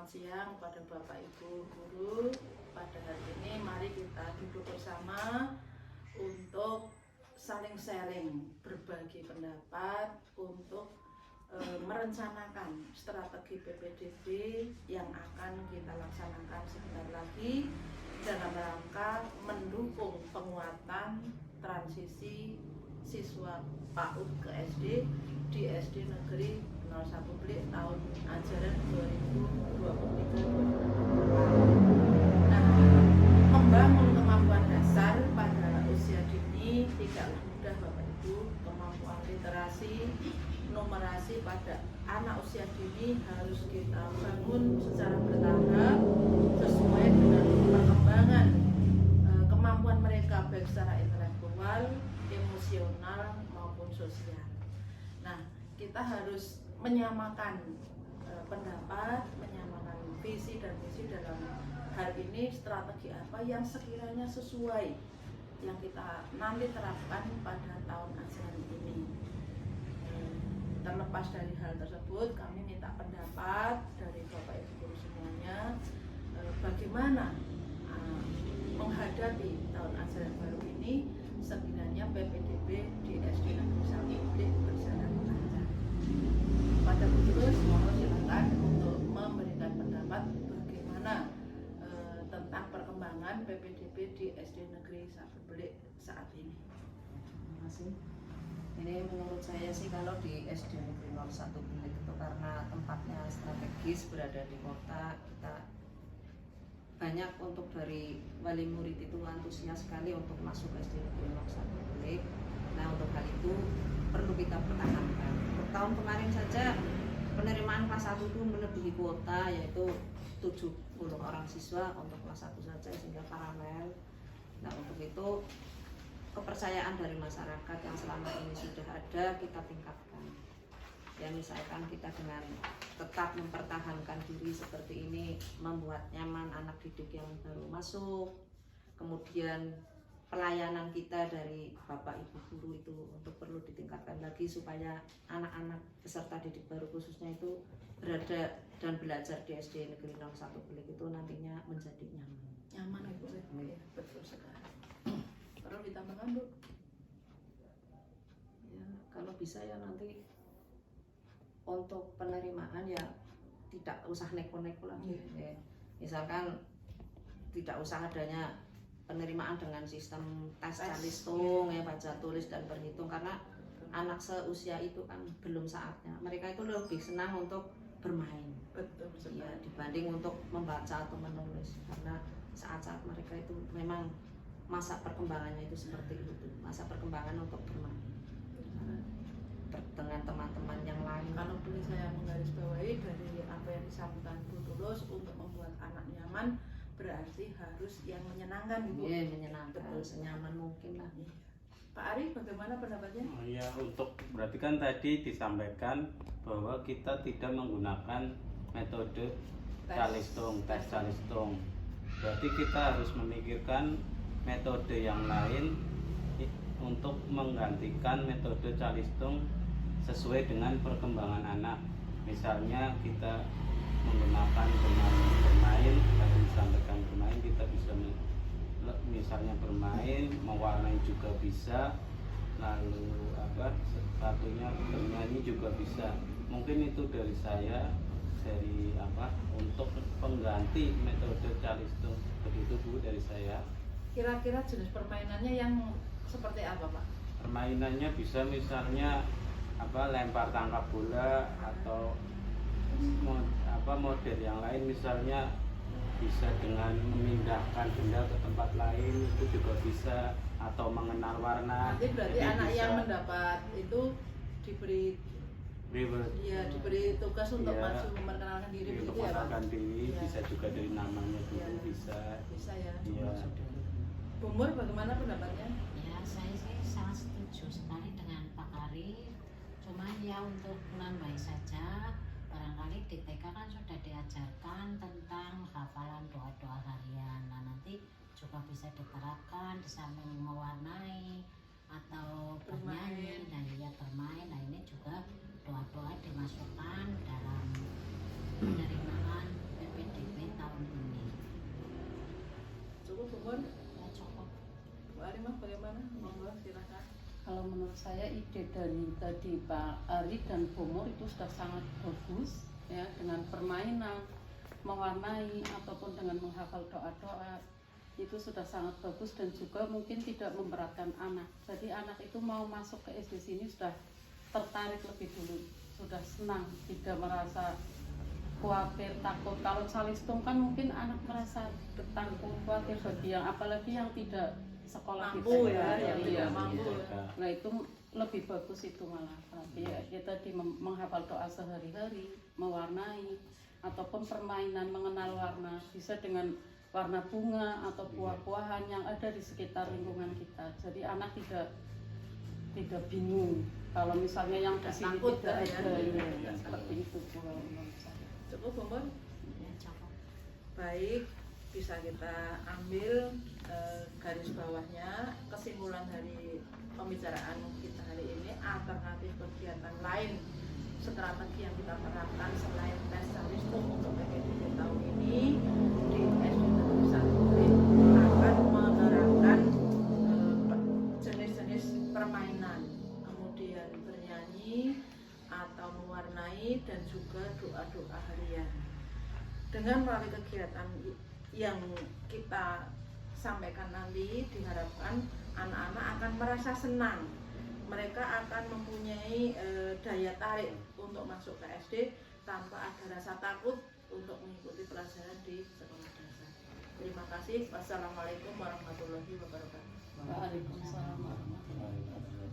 Selamat siang pada Bapak Ibu guru. Pada hari ini mari kita duduk bersama untuk saling sharing, berbagi pendapat untuk merencanakan strategi PPDB yang akan kita laksanakan sebentar lagi dalam rangka mendukung penguatan transisi siswa PAUD ke SD di SD Negeri 01 Blik tahun ajaran 2023-2024. Nah, membangun kemampuan dasar pada usia dini tidaklah mudah Bapak Ibu. Kemampuan literasi, numerasi pada anak usia dini harus kita bangun secara bertahap sesuai dengan perkembangan kemampuan mereka baik secara intelektual, emosional maupun sosial. Nah, kita harus menyamakan pendapat, menyamakan visi dan misi dalam hal ini strategi apa yang sekiranya sesuai yang kita nanti terapkan pada tahun ajaran ini. Terlepas dari hal tersebut, kami minta pendapat dari Bapak Ibu guru semuanya bagaimana menghadapi tahun ajaran baru ini sekiranya PPDB di SD Negeri 1 Blik berjalan lancar. Pada Bu Guru, mohon silakan untuk memberikan pendapat bagaimana tentang perkembangan PPDB di SD Negeri 1 Blik saat ini. Terima kasih. Ini menurut saya sih kalau di SD Negeri 01 Blik itu karena tempatnya strategis berada di kota, kita banyak untuk dari wali murid itu antusias sekali untuk masuk ke SD Negeri 01 Blik. Nah, untuk hal itu perlu kita pertahankan. Untuk tahun kemarin saja penerimaan kelas 1 itu melebihi kuota, yaitu 70 orang siswa untuk kelas 1 saja sehingga paralel. Nah, untuk itu kepercayaan dari masyarakat yang selama ini sudah ada kita tingkatkan. Ya, misalkan kita dengan tetap mempertahankan diri seperti ini, membuat nyaman anak didik yang baru masuk, kemudian pelayanan kita dari Bapak Ibu guru itu untuk perlu ditingkatkan lagi supaya anak-anak peserta didik baru khususnya itu berada dan belajar di SD Negeri 01 Blik itu nantinya menjadi nyaman. Nyaman ya Bu, ya, betul sekali. Perlu ditambahkan Bu? Ya, kalau bisa ya nanti untuk penerimaan ya tidak usah neko-neko lagi. Ya, misalkan tidak usah adanya penerimaan dengan sistem tes calistung ya, baca tulis dan berhitung, karena anak seusia itu kan belum saatnya. Mereka itu lebih senang untuk bermain. Betul sekali. Ya, dibanding untuk membaca atau menulis, karena saat-saat mereka itu memang masa perkembangannya itu seperti itu, masa perkembangan untuk bermain dengan teman-teman yang lain. Kalau boleh saya menggarisbawahi dari apa yang disampaikan Bu Tulus, untuk membuat anak nyaman berarti harus yang menyenangkan Ibu. Iya, menyenangkan, betul, senyaman mungkin lah. Pak Ari, bagaimana pendapatnya? Ya, untuk berarti kan tadi disampaikan bahwa kita tidak menggunakan metode calistung, tes calistung. Berarti kita harus memikirkan metode yang lain untuk menggantikan metode calistung sesuai dengan perkembangan anak. Misalnya kita menggunakan dengan bermain, tadi disampaikan bermain, kita bisa misalnya bermain, mewarnai juga bisa, lalu satunya bernyanyi juga bisa. Mungkin itu dari saya, dari untuk pengganti metode calistung. Begitu Bu dari saya. Kira-kira jenis permainannya yang seperti apa Pak? Permainannya bisa misalnya lempar tangkap bola atau model yang lain, misalnya bisa dengan memindahkan benda ke tempat lain, itu juga bisa, atau mengenal warna. Nanti berarti jadi anak bisa, yang mendapat itu diberi tugas untuk maju memperkenalkan diri, untuk gitu ya Pak? memperkenalkan diri, Ya. bisa juga dari namanya dulu, Ya. bisa. Bisa ya. Iya. Bu Mur, bagaimana pendapatnya? Ya, saya sih sangat setuju sekali dengan Pak Ari. Cuman ya untuk menambahi saja, barangkali di TK kan sudah diajarkan tentang hafalan doa-doa harian. Nah, nanti juga bisa diterapkan di samping mewarnai atau bernyanyi dan ya bermain. Nah, ini juga doa-doa dimasukkan dalam penerimaan PPDB menurut saya ide dari tadi Pak Ari dan Bomor itu sudah sangat bagus ya, dengan permainan mewarnai ataupun dengan menghafal doa-doa itu sudah sangat bagus dan juga mungkin tidak memberatkan anak. Jadi anak itu mau masuk ke SD sini sudah tertarik lebih dulu, sudah senang, tidak merasa khawatir, takut. Kalau calistung kan mungkin anak merasa takut, khawatir bagi yang apalagi yang tidak sekolah Mampu gitu ya, yang iya. tidak mampu. Nah itu lebih bagus itu malah. Tapi ya, kita di menghafal doa sehari-hari, mewarnai ataupun permainan mengenal warna, bisa dengan warna bunga atau buah-buahan yang ada di sekitar lingkungan kita. Jadi anak tidak bingung kalau misalnya yang di sini Takut tidak ya, ada ya. ya, seperti itu kalau menurut saya. Cukup Bomor? Ya, cukup. Baik, bisa kita ambil garis bawahnya kesimpulan dari pembicaraan kita hari ini. Alternatif kegiatan lain strategi yang kita terapkan selain tes calistung untuk PPDB tahun ini di SD Negeri 1 akan menerapkan jenis-jenis permainan, kemudian bernyanyi atau mewarnai dan juga doa-doa harian. Dengan melalui kegiatan yang kita sampaikan nanti, diharapkan anak-anak akan merasa senang. Mereka akan mempunyai daya tarik untuk masuk ke SD tanpa ada rasa takut untuk mengikuti pelajaran di sekolah dasar. Terima kasih. Wassalamualaikum warahmatullahi wabarakatuh. Waalaikumsalam warahmatullahi wabarakatuh.